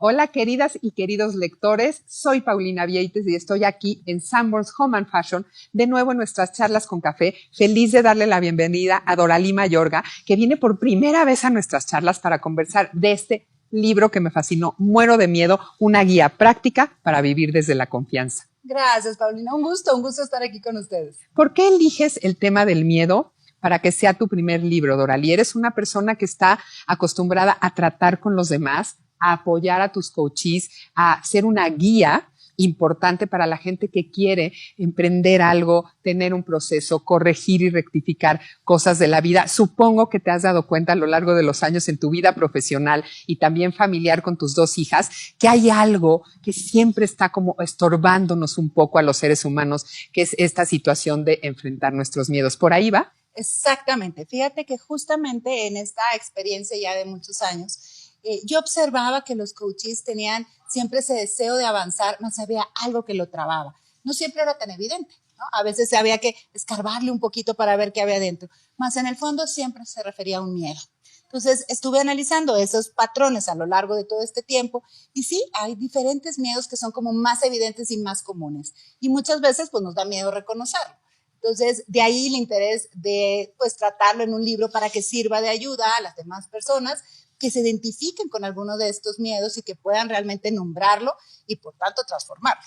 Hola queridas y queridos lectores, soy Paulina Vieites y estoy aquí en Sanborns Home and Fashion, de nuevo en nuestras charlas con café, feliz de darle la bienvenida a Doralí Mayorga, que viene por primera vez a nuestras charlas para conversar de este libro que me fascinó, Muero de miedo, una guía práctica para vivir desde la confianza. Gracias, Paulina, un gusto estar aquí con ustedes. ¿Por qué eliges el tema del miedo para que sea tu primer libro, Doralí? Eres una persona que está acostumbrada a tratar con los demás, a apoyar a tus coaches, a ser una guía importante para la gente que quiere emprender algo, tener un proceso, corregir y rectificar cosas de la vida. Supongo que te has dado cuenta a lo largo de los años en tu vida profesional y también familiar con tus dos hijas, que hay algo que siempre está como estorbándonos un poco a los seres humanos, que es esta situación de enfrentar nuestros miedos. ¿Por ahí va? Exactamente. Fíjate que justamente en esta experiencia ya de muchos años, yo observaba que los coaches tenían siempre ese deseo de avanzar, más había algo que lo trababa. No siempre era tan evidente, ¿no? A veces había que escarbarle un poquito para ver qué había dentro, más en el fondo siempre se refería a un miedo. Entonces estuve analizando esos patrones a lo largo de todo este tiempo y sí, hay diferentes miedos que son como más evidentes y más comunes y muchas veces pues nos da miedo reconocerlo. Entonces, de ahí el interés de pues tratarlo en un libro para que sirva de ayuda a las demás personas que se identifiquen con alguno de estos miedos y que puedan realmente nombrarlo y por tanto transformarlo.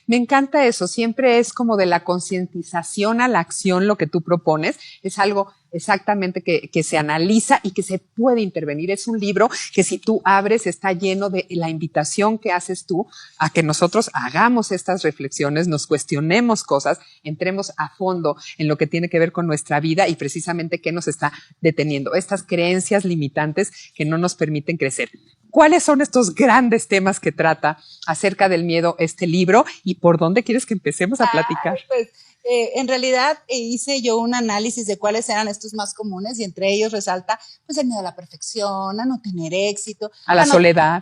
Me encanta eso, siempre es como de la concientización a la acción lo que tú propones, es algo exactamente que se analiza y que se puede intervenir. Es un libro que si tú abres está lleno de la invitación que haces tú a que nosotros hagamos estas reflexiones, nos cuestionemos cosas, entremos a fondo en lo que tiene que ver con nuestra vida y precisamente qué nos está deteniendo, estas creencias limitantes que no nos permiten crecer. ¿Cuáles son estos grandes temas que trata acerca del miedo este libro y por dónde quieres que empecemos a platicar? En realidad hice yo un análisis de cuáles eran estos más comunes y entre ellos resalta pues el miedo a la perfección, a no tener éxito, a la soledad,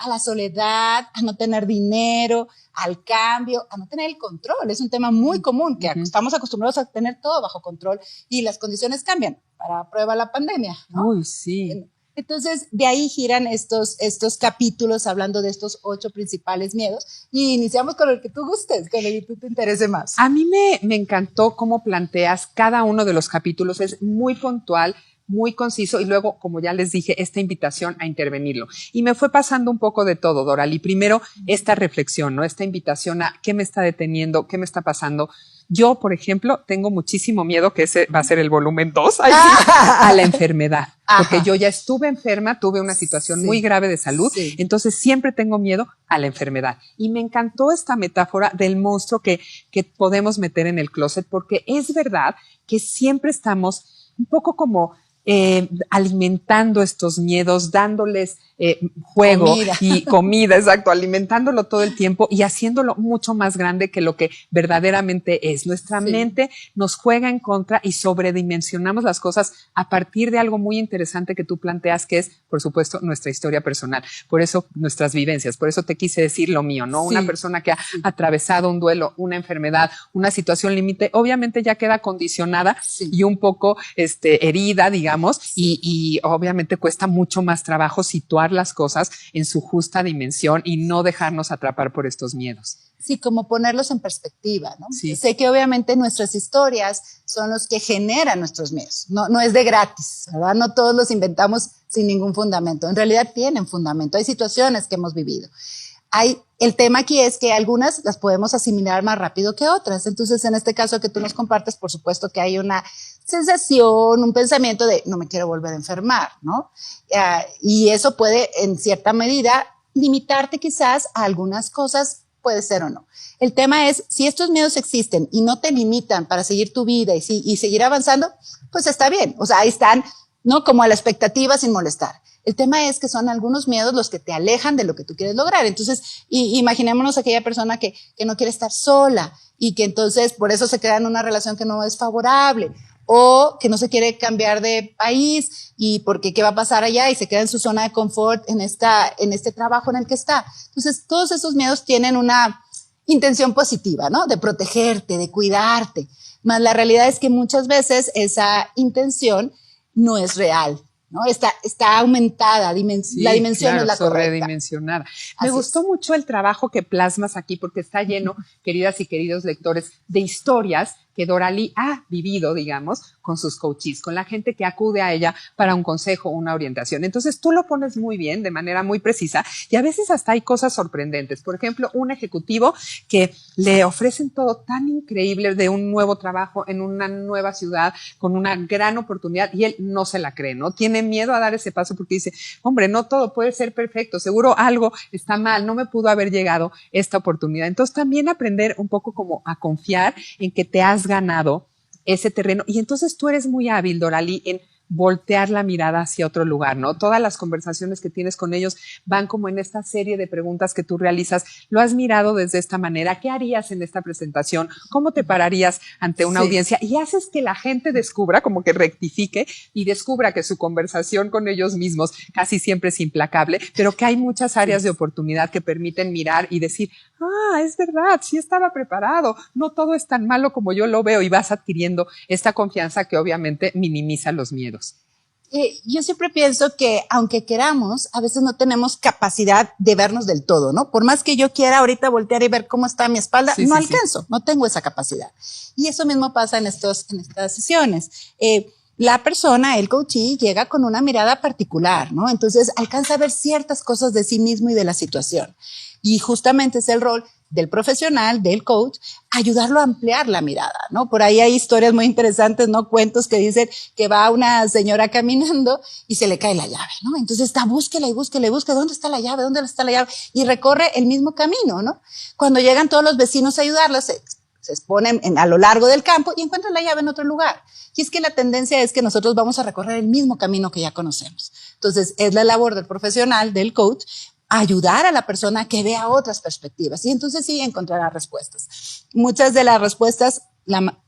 a no tener dinero, al cambio, a no tener el control. Es un tema muy común que estamos acostumbrados a tener todo bajo control y las condiciones cambian. Para prueba la pandemia, ¿no? Uy, sí. Entonces, de ahí giran estos capítulos hablando de estos 8 principales miedos y iniciamos con el que tú gustes, con el que tú te interese más. A mí me encantó cómo planteas cada uno de los capítulos, es muy puntual, muy conciso y luego, como ya les dije, esta invitación a intervenirlo. Y me fue pasando un poco de todo, Doralí. Primero, esta reflexión, ¿no? Esta invitación a qué me está deteniendo, qué me está pasando. Yo, por ejemplo, tengo muchísimo miedo, que ese va a ser el volumen 2, a la enfermedad. Porque yo ya estuve enferma, tuve una situación muy grave de salud, entonces siempre tengo miedo a la enfermedad. Y me encantó esta metáfora del monstruo que podemos meter en el closet, porque es verdad que siempre estamos un poco como alimentando estos miedos, dándoles juego y comida, exacto, alimentándolo todo el tiempo y haciéndolo mucho más grande que lo que verdaderamente es. Nuestra mente nos juega en contra y sobredimensionamos las cosas a partir de algo muy interesante que tú planteas, que es, por supuesto, nuestra historia personal. Por eso nuestras vivencias, por eso te quise decir lo mío, ¿no? Una persona que ha atravesado un duelo, una enfermedad, una situación límite, obviamente ya queda condicionada y un poco herida, digamos, y obviamente cuesta mucho más trabajo situar las cosas en su justa dimensión y no dejarnos atrapar por estos miedos. Sí, como ponerlos en perspectiva, ¿no? Sí. Sé que obviamente nuestras historias son los que generan nuestros miedos. No es de gratis, ¿verdad? No todos los inventamos sin ningún fundamento. En realidad tienen fundamento. Hay situaciones que hemos vivido. El tema aquí es que algunas las podemos asimilar más rápido que otras. Entonces, en este caso que tú nos compartes, por supuesto que hay una sensación, un pensamiento de no me quiero volver a enfermar, ¿no? Y eso puede, en cierta medida, limitarte quizás a algunas cosas, puede ser o no. El tema es, si estos miedos existen y no te limitan para seguir tu vida y seguir avanzando, pues está bien. O sea, ahí están, ¿no? Como a la expectativa sin molestar. El tema es que son algunos miedos los que te alejan de lo que tú quieres lograr. Entonces, imaginémonos aquella persona que no quiere estar sola y que entonces por eso se queda en una relación que no es favorable o que no se quiere cambiar de país y porque qué va a pasar allá y se queda en su zona de confort en este trabajo en el que está. Entonces, todos esos miedos tienen una intención positiva, ¿no? De protegerte, de cuidarte. Más la realidad es que muchas veces esa intención no es real. ¿no? Está aumentada, la dimensión es la correcta. Sobredimensionada. Me gustó mucho el trabajo que plasmas aquí porque está lleno, queridas y queridos lectores, de historias que Doralee ha vivido, digamos, con sus coaches, con la gente que acude a ella para un consejo, una orientación. Entonces tú lo pones muy bien, de manera muy precisa, y a veces hasta hay cosas sorprendentes. Por ejemplo, un ejecutivo que le ofrecen todo tan increíble de un nuevo trabajo en una nueva ciudad, con una gran oportunidad, y él no se la cree, ¿no? Tiene miedo a dar ese paso porque dice, hombre, no todo puede ser perfecto, seguro algo está mal, no me pudo haber llegado esta oportunidad. Entonces también aprender un poco como a confiar en que te has ganado ese terreno, y entonces tú eres muy hábil, Doralee, en voltear la mirada hacia otro lugar, ¿no? Todas las conversaciones que tienes con ellos van como en esta serie de preguntas que tú realizas. ¿Lo has mirado desde esta manera? ¿Qué harías en esta presentación? ¿Cómo te pararías ante una audiencia? Y haces que la gente descubra, como que rectifique y descubra que su conversación con ellos mismos casi siempre es implacable, pero que hay muchas áreas de oportunidad que permiten mirar y decir, es verdad, sí estaba preparado, no todo es tan malo como yo lo veo, y vas adquiriendo esta confianza que obviamente minimiza los miedos. Yo siempre pienso que aunque queramos, a veces no tenemos capacidad de vernos del todo, ¿no? Por más que yo quiera ahorita voltear y ver cómo está mi espalda, no alcanzo, no tengo esa capacidad. Y eso mismo pasa en estas sesiones. La persona, el coachee, llega con una mirada particular, ¿no? Entonces alcanza a ver ciertas cosas de sí mismo y de la situación. Y justamente es el rol del profesional, del coach, ayudarlo a ampliar la mirada, ¿no? Por ahí hay historias muy interesantes, ¿no? Cuentos que dicen que va una señora caminando y se le cae la llave, ¿no? Entonces está, búsquela y búsquela y búsquela, ¿dónde está la llave? ¿Dónde está la llave? Y recorre el mismo camino, ¿no? Cuando llegan todos los vecinos a ayudarla, se exponen a lo largo del campo y encuentran la llave en otro lugar. Y es que la tendencia es que nosotros vamos a recorrer el mismo camino que ya conocemos. Entonces, es la labor del profesional, del coach, ayudar a la persona a que vea otras perspectivas, y entonces sí encontrará respuestas. Muchas de las respuestas,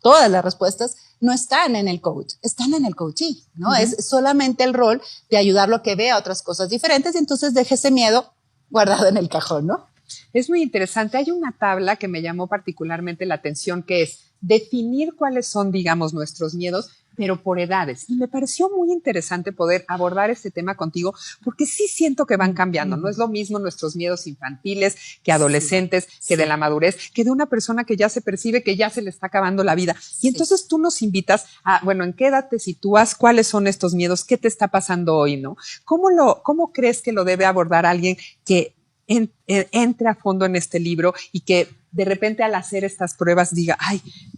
todas las respuestas no están en el coach, están en el coachee, ¿no? Uh-huh. Es solamente el rol de ayudarlo a que vea otras cosas diferentes, y entonces deje ese miedo guardado en el cajón, ¿no? Es muy interesante. Hay una tabla que me llamó particularmente la atención, que es definir cuáles son, digamos, nuestros miedos, pero por edades. Y me pareció muy interesante poder abordar este tema contigo, porque sí siento que van cambiando. No es lo mismo nuestros miedos infantiles que adolescentes, que de la madurez, que de una persona que ya se percibe que ya se le está acabando la vida. Y entonces tú nos invitas a, bueno, ¿en qué edad te sitúas? ¿Cuáles son estos miedos? ¿Qué te está pasando hoy, no? ¿Cómo crees que lo debe abordar alguien que entre a fondo en este libro y que de repente al hacer estas pruebas diga,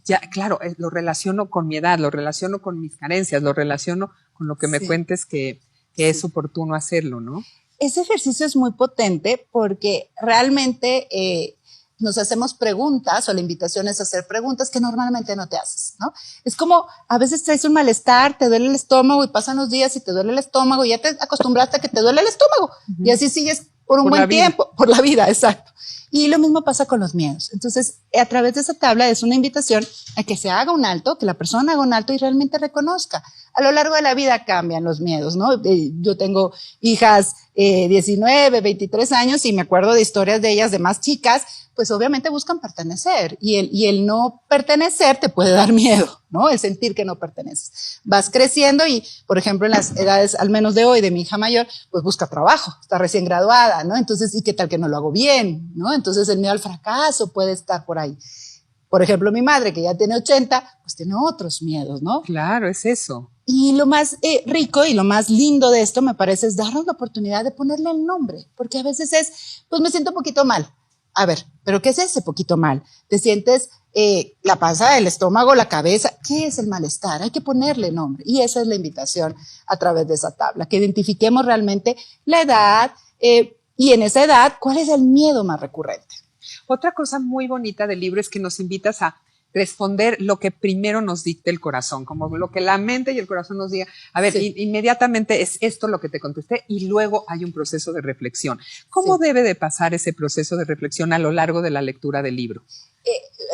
ya, claro, lo relaciono con mi edad, lo relaciono con mis carencias, lo relaciono con lo que me cuentes que es oportuno hacerlo, ¿no? Ese ejercicio es muy potente porque realmente nos hacemos preguntas, o la invitación es hacer preguntas que normalmente no te haces, ¿no? Es como a veces traes un malestar, te duele el estómago y pasan los días y te duele el estómago y ya te acostumbraste a que te duele el estómago, y así sigues por un buen tiempo, por la vida, exacto. Y lo mismo pasa con los miedos. Entonces, a través de esa tabla es una invitación a que se haga un alto, que la persona haga un alto y realmente reconozca. A lo largo de la vida cambian los miedos, ¿no? Yo tengo hijas 19, 23 años y me acuerdo de historias de ellas de más chicas, pues obviamente buscan pertenecer, y el no pertenecer te puede dar miedo, ¿no? El sentir que no perteneces. Vas creciendo y, por ejemplo, en las edades, al menos de hoy, de mi hija mayor, pues busca trabajo, está recién graduada, ¿no? Entonces, ¿y qué tal que no lo hago bien, ¿no? Entonces el miedo al fracaso puede estar por ahí. Por ejemplo, mi madre, que ya tiene 80, pues tiene otros miedos, ¿no? Claro, es eso. Y lo más rico y lo más lindo de esto, me parece, es darnos la oportunidad de ponerle el nombre, porque a veces pues me siento un poquito mal. A ver, ¿pero qué es ese poquito mal? ¿Te sientes la panza, el estómago, la cabeza? ¿Qué es el malestar? Hay que ponerle nombre, y esa es la invitación a través de esa tabla, que identifiquemos realmente la edad y en esa edad, ¿cuál es el miedo más recurrente? Otra cosa muy bonita del libro es que nos invitas a responder lo que primero nos dicte el corazón, como lo que la mente y el corazón nos diga, a ver, inmediatamente es esto lo que te contesté, y luego hay un proceso de reflexión. ¿Cómo debe de pasar ese proceso de reflexión a lo largo de la lectura del libro?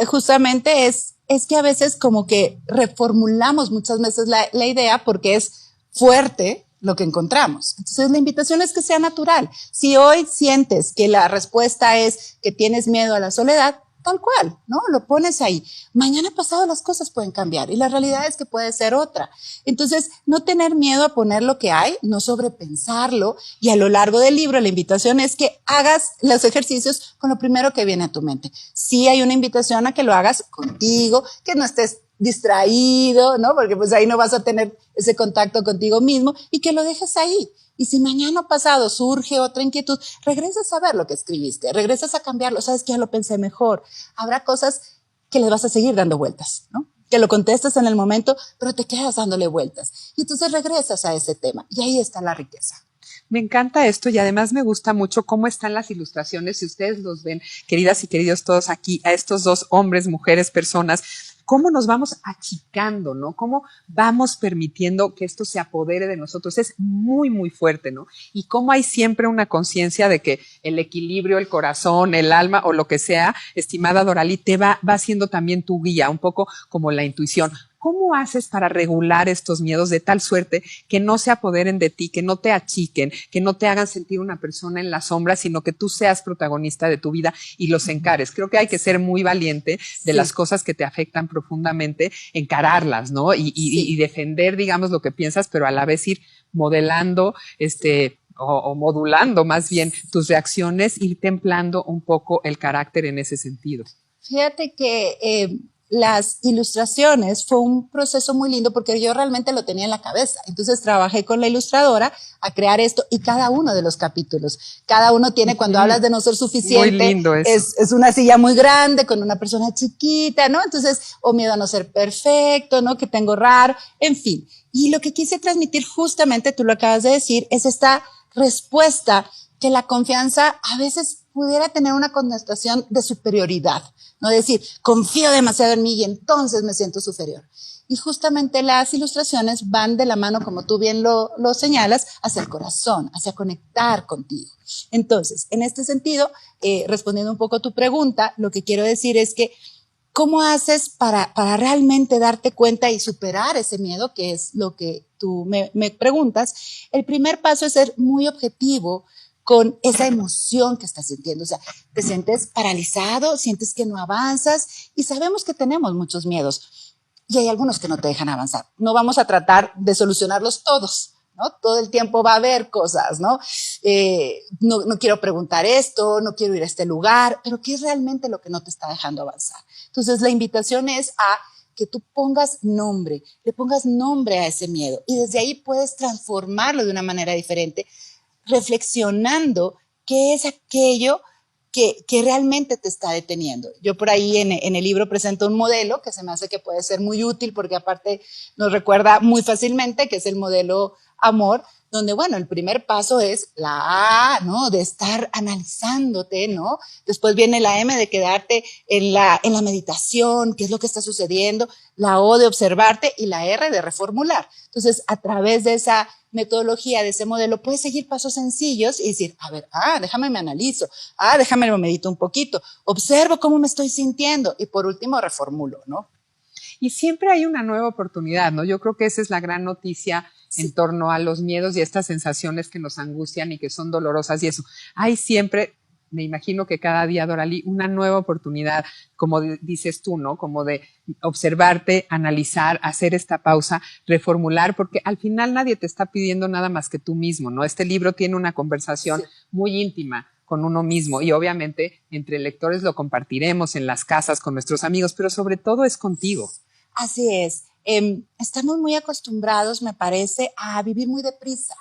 Justamente es que a veces como que reformulamos muchas veces la idea porque es fuerte lo que encontramos. Entonces la invitación es que sea natural. Si hoy sientes que la respuesta es que tienes miedo a la soledad, tal cual, ¿no? Lo pones ahí. Mañana pasado las cosas pueden cambiar y la realidad es que puede ser otra. Entonces, no tener miedo a poner lo que hay, no sobrepensarlo, y a lo largo del libro la invitación es que hagas los ejercicios con lo primero que viene a tu mente. Sí hay una invitación a que lo hagas contigo, que no estés distraído, ¿no? Porque pues ahí no vas a tener ese contacto contigo mismo, y que lo dejes ahí. Y si mañana pasado surge otra inquietud, regresas a ver lo que escribiste, regresas a cambiarlo, sabes que ya lo pensé mejor. Habrá cosas que les vas a seguir dando vueltas, ¿no? Que lo contestas en el momento, pero te quedas dándole vueltas. Y entonces regresas a ese tema y ahí está la riqueza. Me encanta esto y además me gusta mucho cómo están las ilustraciones. Si ustedes los ven, queridas y queridos todos aquí, a estos dos hombres, mujeres, personas, cómo nos vamos achicando, ¿no? Cómo vamos permitiendo que esto se apodere de nosotros. Es muy, muy fuerte, ¿no? Y cómo hay siempre una conciencia de que el equilibrio, el corazón, el alma o lo que sea, estimada Doralee, te va siendo también tu guía, un poco como la intuición. ¿Cómo haces para regular estos miedos de tal suerte que no se apoderen de ti, que no te achiquen, que no te hagan sentir una persona en la sombra, sino que tú seas protagonista de tu vida y los encares? Creo que hay que ser muy valiente de las cosas que te afectan profundamente, encararlas, ¿no? Y defender, digamos, lo que piensas, pero a la vez ir modelando, o modulando más bien tus reacciones, ir templando un poco el carácter en ese sentido. Fíjate que las ilustraciones fue un proceso muy lindo porque yo realmente lo tenía en la cabeza. Entonces trabajé con la ilustradora a crear esto y cada uno de los capítulos, cada uno tiene, cuando hablas de no ser suficiente, muy lindo eso. Es una silla muy grande con una persona chiquita, ¿no? Entonces, o miedo a no ser perfecto, ¿no? Que tengo raro, en fin. Y lo que quise transmitir justamente, tú lo acabas de decir, es esta respuesta que la confianza a veces pudiera tener una connotación de superioridad, no decir, confío demasiado en mí y entonces me siento superior. Y justamente las ilustraciones van de la mano, como tú bien lo señalas, hacia el corazón, hacia conectar contigo. Entonces, en este sentido, respondiendo un poco a tu pregunta, lo que quiero decir es que, ¿cómo haces para realmente darte cuenta y superar ese miedo, que es lo que tú me preguntas? El primer paso es ser muy objetivo con esa emoción que estás sintiendo. O sea, te sientes paralizado, sientes que no avanzas y sabemos que tenemos muchos miedos y hay algunos que no te dejan avanzar. No vamos a tratar de solucionarlos todos, ¿no? Todo el tiempo va a haber cosas, ¿no? No quiero preguntar esto, no quiero ir a este lugar, pero ¿qué es realmente lo que no te está dejando avanzar? Entonces, la invitación es a que tú pongas nombre, le pongas nombre a ese miedo y desde ahí puedes transformarlo de una manera diferente, reflexionando qué es aquello que realmente te está deteniendo. Yo por ahí en el libro presento un modelo que se me hace que puede ser muy útil porque aparte nos recuerda muy fácilmente, que es el modelo amor, donde, bueno, el primer paso es la A, ¿no? De estar analizándote, ¿no? Después viene la M de quedarte en la meditación, qué es lo que está sucediendo, la O de observarte y la R de reformular. Entonces, a través de esa metodología, de ese modelo, puedes seguir pasos sencillos y decir, a ver, déjame me analizo, déjame me medito un poquito, observo cómo me estoy sintiendo y por último reformulo, ¿no? Y siempre hay una nueva oportunidad, ¿no? Yo creo que esa es la gran noticia en torno a los miedos y estas sensaciones que nos angustian y que son dolorosas y eso. Hay siempre, me imagino que cada día, Doralee, una nueva oportunidad, como dices tú, ¿no? Como de observarte, analizar, hacer esta pausa, reformular, porque al final nadie te está pidiendo nada más que tú mismo, ¿no? Este libro tiene una conversación muy íntima con uno mismo y obviamente entre lectores lo compartiremos en las casas con nuestros amigos, pero sobre todo es contigo. Así es. Estamos muy acostumbrados, me parece, a vivir muy deprisa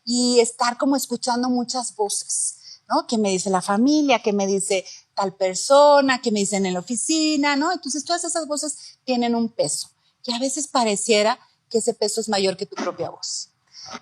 y estar como escuchando muchas voces, ¿no? Que me dice la familia, que me dice tal persona, que me dicen en la oficina, ¿no? Entonces todas esas voces tienen un peso y a veces pareciera que ese peso es mayor que tu propia voz.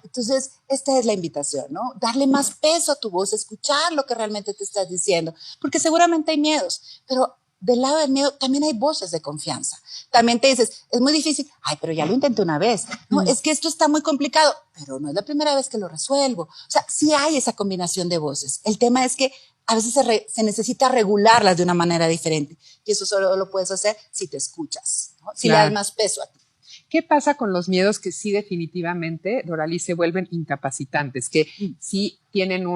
Entonces, esta es la invitación, ¿no? Darle más peso a tu voz, escuchar lo que realmente te estás diciendo, porque seguramente hay miedos, pero del lado del miedo también hay voces de confianza. También te dices, es muy difícil, pero ya lo intenté una vez. No, es que esto está muy complicado, pero no es la primera vez que lo resuelvo. O sea, sí hay esa combinación de voces. El tema es que a veces se necesita regularlas de una manera diferente y eso solo lo puedes hacer si te escuchas, ¿no? Si le das más peso a ti. ¿Qué pasa con los miedos que sí definitivamente, Doralee, se vuelven incapacitantes, que sí tienen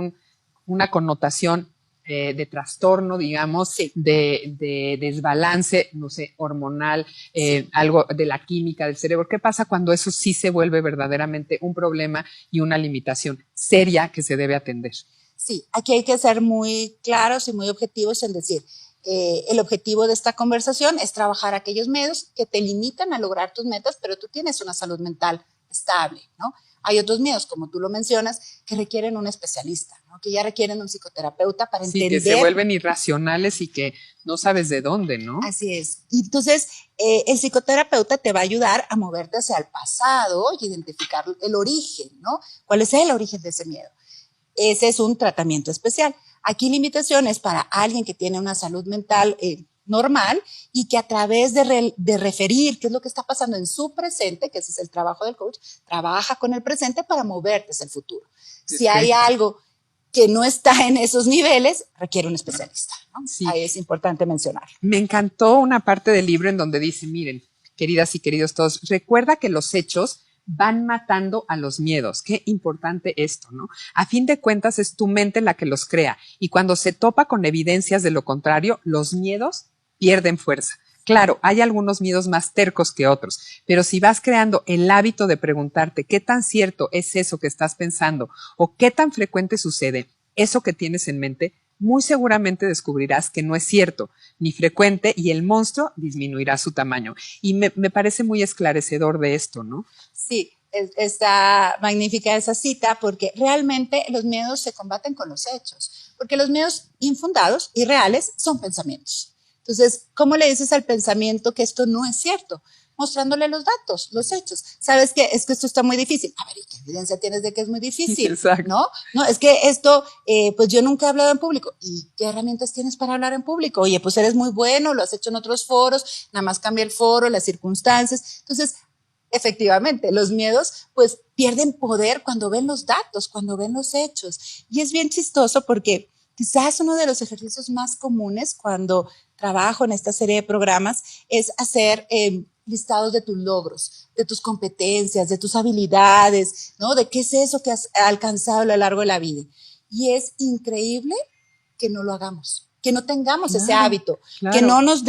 una connotación de trastorno, digamos, sí, de desbalance, no sé, hormonal, sí, algo de la química del cerebro. ¿Qué pasa cuando eso sí se vuelve verdaderamente un problema y una limitación seria que se debe atender? Sí, aquí hay que ser muy claros y muy objetivos en decir, el objetivo de esta conversación es trabajar aquellos medios que te limitan a lograr tus metas, pero tú tienes una salud mental estable, ¿no? Hay otros miedos, como tú lo mencionas, que requieren un especialista, ¿no? Que ya requieren un psicoterapeuta para entender. Sí, que se vuelven irracionales y que no sabes de dónde, ¿no? Así es. Y entonces, el psicoterapeuta te va a ayudar a moverte hacia el pasado y identificar el origen, ¿no? ¿Cuál es el origen de ese miedo? Ese es un tratamiento especial. Aquí la invitación es para alguien que tiene una salud mental normal y que a través de referir qué es lo que está pasando en su presente, que ese es el trabajo del coach, trabaja con el presente para moverte hacia el futuro. Si hay algo que no está en esos niveles, requiere un especialista, ¿no? Sí. Ahí es importante mencionar. Me encantó una parte del libro en donde dice, miren, queridas y queridos todos, recuerda que los hechos van matando a los miedos. Qué importante esto, ¿no? A fin de cuentas es tu mente la que los crea y cuando se topa con evidencias de lo contrario, los miedos pierden fuerza. Claro, hay algunos miedos más tercos que otros, pero si vas creando el hábito de preguntarte qué tan cierto es eso que estás pensando o qué tan frecuente sucede eso que tienes en mente, muy seguramente descubrirás que no es cierto ni frecuente y el monstruo disminuirá su tamaño. Y me parece muy esclarecedor de esto, ¿no? Sí, está magnífica esa cita porque realmente los miedos se combaten con los hechos, porque los miedos infundados y reales son pensamientos. Entonces, ¿cómo le dices al pensamiento que esto no es cierto? Mostrándole los datos, los hechos. ¿Sabes qué? Es que esto está muy difícil. A ver, ¿y qué evidencia tienes de que es muy difícil? Exacto. No, es que esto, pues yo nunca he hablado en público. ¿Y qué herramientas tienes para hablar en público? Oye, pues eres muy bueno, lo has hecho en otros foros, nada más cambia el foro, las circunstancias. Entonces, efectivamente, los miedos pues pierden poder cuando ven los datos, cuando ven los hechos. Y es bien chistoso porque quizás uno de los ejercicios más comunes cuando trabajo en esta serie de programas es hacer listados de tus logros, de tus competencias, de tus habilidades, ¿no? De qué es eso que has alcanzado a lo largo de la vida. Y es increíble que no lo hagamos, que no tengamos ese hábito, que no nos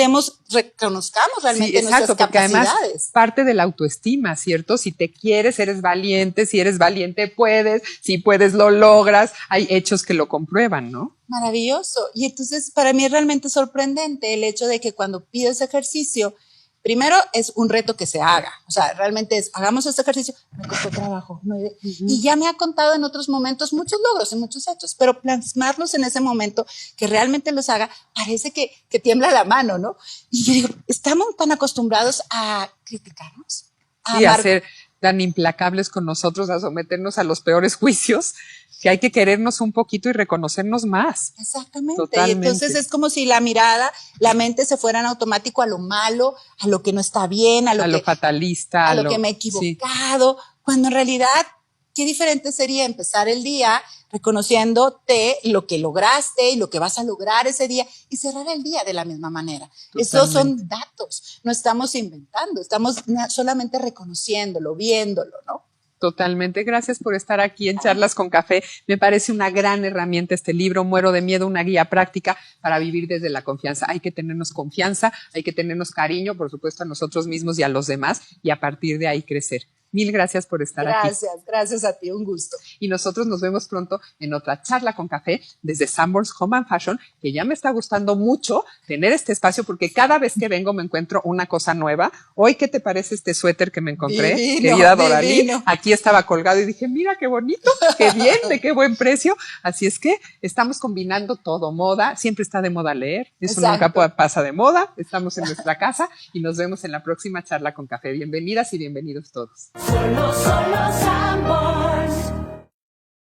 reconozcamos realmente nuestras capacidades. Porque además parte de la autoestima, ¿cierto? Si te quieres, eres valiente, si eres valiente puedes, si puedes lo logras, hay hechos que lo comprueban, ¿no? Maravilloso. Y entonces para mí es realmente sorprendente el hecho de que cuando pides ejercicio, primero es un reto que se haga, o sea, realmente es, hagamos este ejercicio, me costó trabajo, ¿no? Y ya me ha contado en otros momentos muchos logros y muchos hechos, pero plasmarlos en ese momento, que realmente los haga, parece que tiembla la mano, ¿no? Y yo digo, estamos tan acostumbrados a criticarnos, a ser tan implacables con nosotros, a someternos a los peores juicios, que hay que querernos un poquito y reconocernos más. Exactamente. Totalmente. Y entonces es como si la mirada, la mente se fuera en automático a lo malo, a lo que no está bien, a lo fatalista, a lo que me he equivocado, cuando en realidad, qué diferente sería empezar el día reconociéndote lo que lograste y lo que vas a lograr ese día y cerrar el día de la misma manera. Totalmente. Esos son datos, no estamos inventando, estamos solamente reconociéndolo, viéndolo, ¿no? Totalmente. Gracias por estar aquí en Charlas con Café. Me parece una gran herramienta este libro, Muero de Miedo, una guía práctica para vivir desde la confianza. Hay que tenernos confianza, hay que tenernos cariño, por supuesto, a nosotros mismos y a los demás, y a partir de ahí crecer. Mil gracias por estar aquí. Gracias a ti, un gusto. Y nosotros nos vemos pronto en otra Charla con Café desde Sanborns Home and Fashion, que ya me está gustando mucho tener este espacio porque cada vez que vengo me encuentro una cosa nueva. Hoy, ¿qué te parece este suéter que me encontré? Divino, querida Doralí? Divino. Aquí estaba colgado y dije, mira qué bonito, qué bien, de qué buen precio. Así es que estamos combinando todo, moda, siempre está de moda leer, eso nunca pasa de moda, estamos en nuestra casa y nos vemos en la próxima Charla con Café. Bienvenidas y bienvenidos todos. Solo Sanborns.